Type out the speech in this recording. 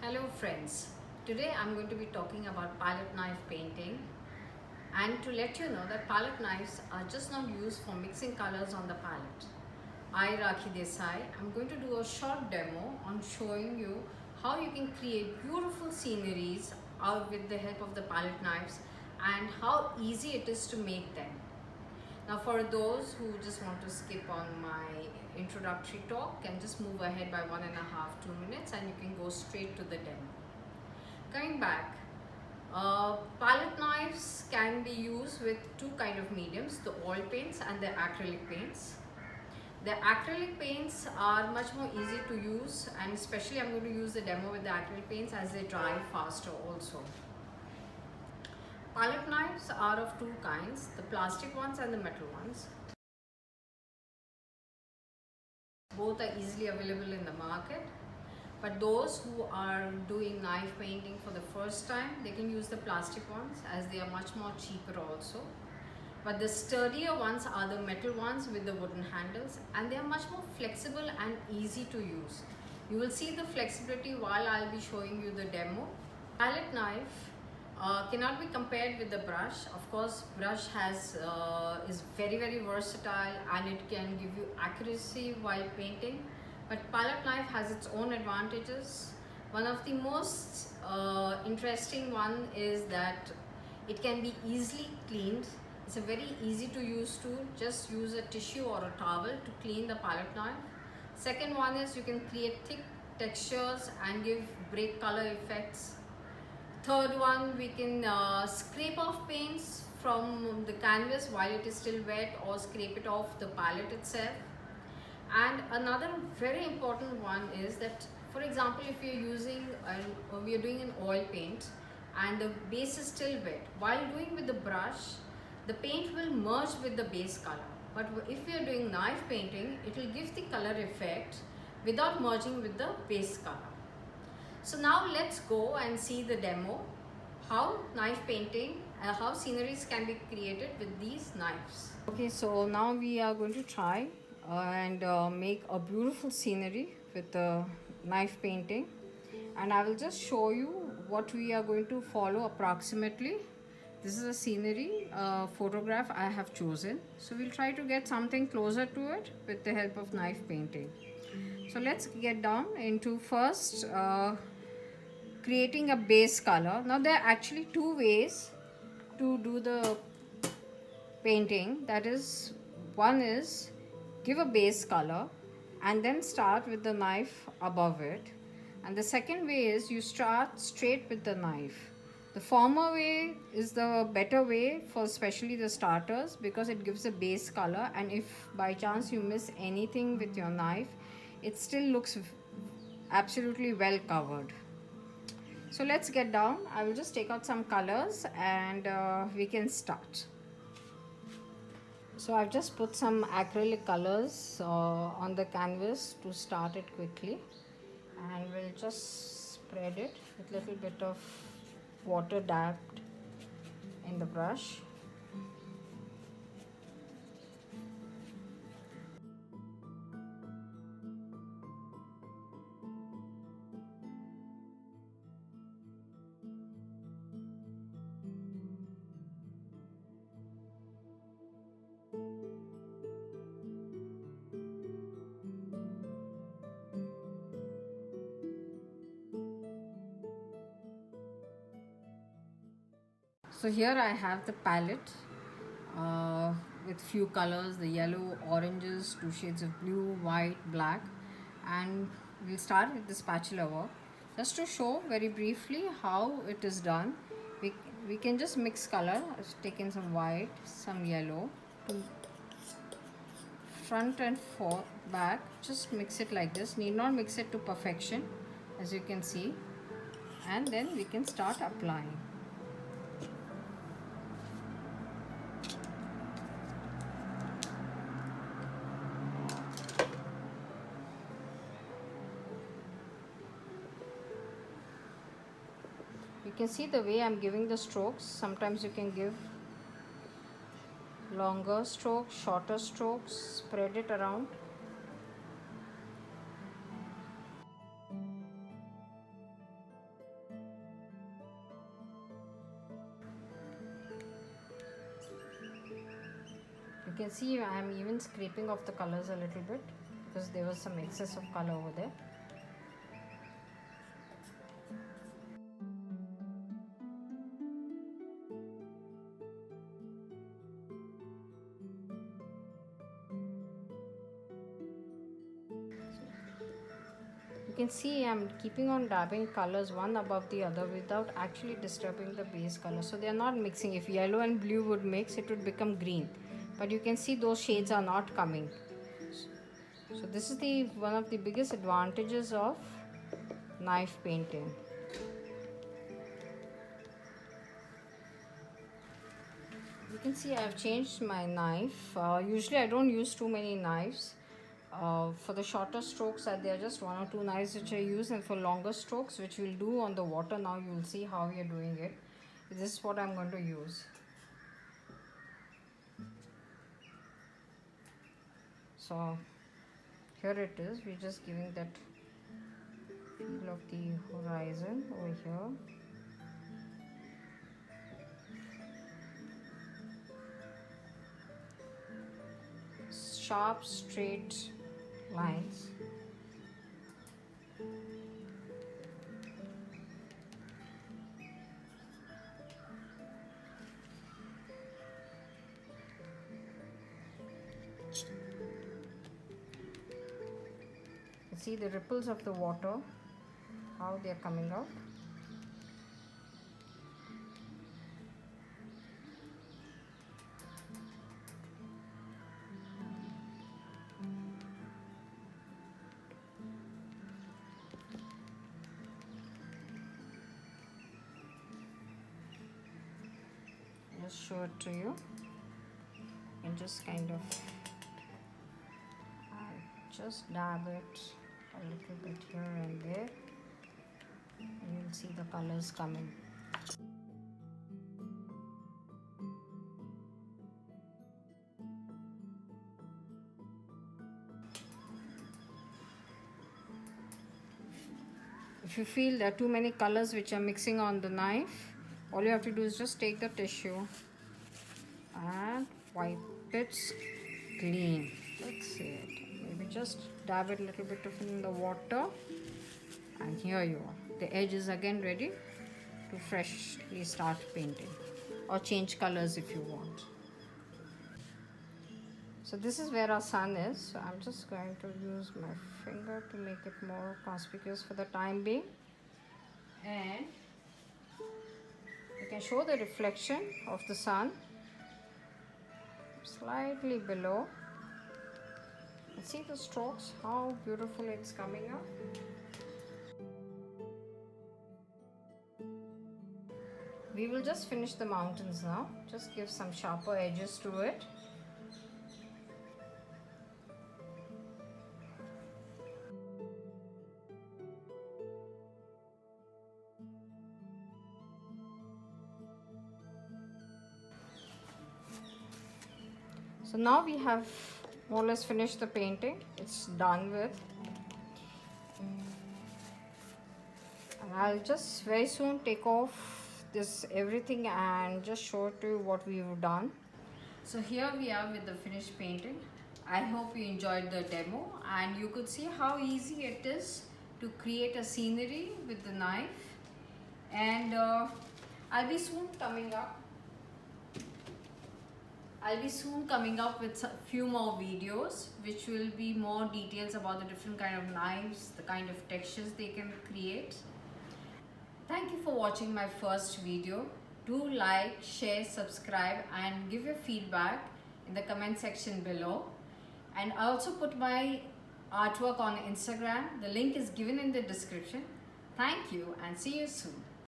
Hello friends, today I'm going to be talking about palette knife painting, and to let you know that palette knives are just not used for mixing colors on the palette. I, Rakhi Desai, am going to do a short demo on showing you how you can create beautiful sceneries out with the help of the palette knives and how easy it is to make them. Now for those who just want to skip on my introductory talk, can just move ahead by 1.5–2 minutes and you can go straight to the demo. Coming back, palette knives can be used with two kind of mediums, the oil paints and the acrylic paints. The acrylic paints are much more easy to use, and especially I'm going to use the demo with the acrylic paints as they dry faster also. Palette knives are of two kinds, the plastic ones and the metal ones. Both are easily available in the market, but those who are doing knife painting for the first time, they can use the plastic ones as they are much more cheaper also. But the sturdier ones are the metal ones with the wooden handles, and they are much more flexible and easy to use. You will see the flexibility while I'll be showing you the demo. Palette knife cannot be compared with the brush. Of course, brush is very versatile and it can give you accuracy while painting. But palette knife has its own advantages. One of the most interesting one is that it can be easily cleaned. It's a very easy to use tool. Just use a tissue or a towel to clean the palette knife. Second one is you can create thick textures and give break color effects. Third one, we can scrape off paints from the canvas while it is still wet, or scrape it off the palette itself. And another very important one is that, for example, if you're using we are doing an oil paint and the base is still wet, while doing with the brush, the paint will merge with the base color. But if we are doing knife painting, it will give the color effect without merging with the base color. So now let's go and see the demo, how knife painting, how sceneries can be created with these knives. Okay, so now we are going to try and make a beautiful scenery with the knife painting, and I will just show you what we are going to follow approximately. This is a scenery photograph I have chosen, so we'll try to get something closer to it with the help of knife painting. So let's get down into first creating a base color. Now there are actually two ways to do the painting. That is, one is give a base color and then start with the knife above it, and the second way is you start straight with the knife. The former way is the better way for especially the starters, because it gives a base color, and if by chance you miss anything with your knife, it still looks absolutely well covered. So let's get down. I will just take out some colors and we can start. So I've just put some acrylic colors on the canvas to start it quickly, and we'll just spread it with a little bit of water dabbed in the brush. So here I have the palette with few colors, the yellow, oranges, two shades of blue, white, black, and we'll start with the spatula work. Just to show very briefly how it is done, we can just mix color. I've taken some white, some yellow, to front and back, just mix it like this. Need not mix it to perfection, as you can see, and then we can start applying. You can see the way I'm giving the strokes. Sometimes you can give longer strokes, shorter strokes, spread it around. can see I am even scraping off the colors a little bit because there was some excess of color over there. You can see I'm keeping on dabbing colors one above the other without actually disturbing the base color. So they are not mixing. If yellow and blue would mix, it would become green. But you can see those shades are not coming. So this is the one of the biggest advantages of knife painting. You can see I have changed my knife. Usually I don't use too many knives. For the shorter strokes, there are just 1 or 2 knives which I use, and for longer strokes, which we'll do on the water now, you will see how we are doing it. This is what I'm going to use. So here it is. We're just giving that feel of the horizon over here. Sharp, straight lines. You see the ripples of the water, how they are coming out. Just show it to you and just kind of just dab it a little bit here and there, and you'll see the colors coming. If you feel there are too many colors which are mixing on the knife, all you have to do is just take the tissue and wipe it clean. That's it. Maybe just dab it a little bit in the water, and here you are. The edge is again ready to freshly start painting, or change colors if you want. So this is where our sun is. So I'm just going to use my finger to make it more conspicuous for the time being, and you can show the reflection of the sun slightly below. And see the strokes, how beautiful it's coming up. We will just finish the mountains now. Just give some sharper edges to it. So now we have more or less finished the painting. It's done with. And I'll just very soon take off this everything and just show to you what we've done. So here we are with the finished painting. I hope you enjoyed the demo, and you could see how easy it is to create a scenery with the knife. And I'll be soon coming up with a few more videos which will be more details about the different kind of knives, the kind of textures they can create. Thank you for watching my first video. Do like, share, subscribe, and give your feedback in the comment section below. And I also put my artwork on Instagram. The link is given in the description. Thank you, and see you soon.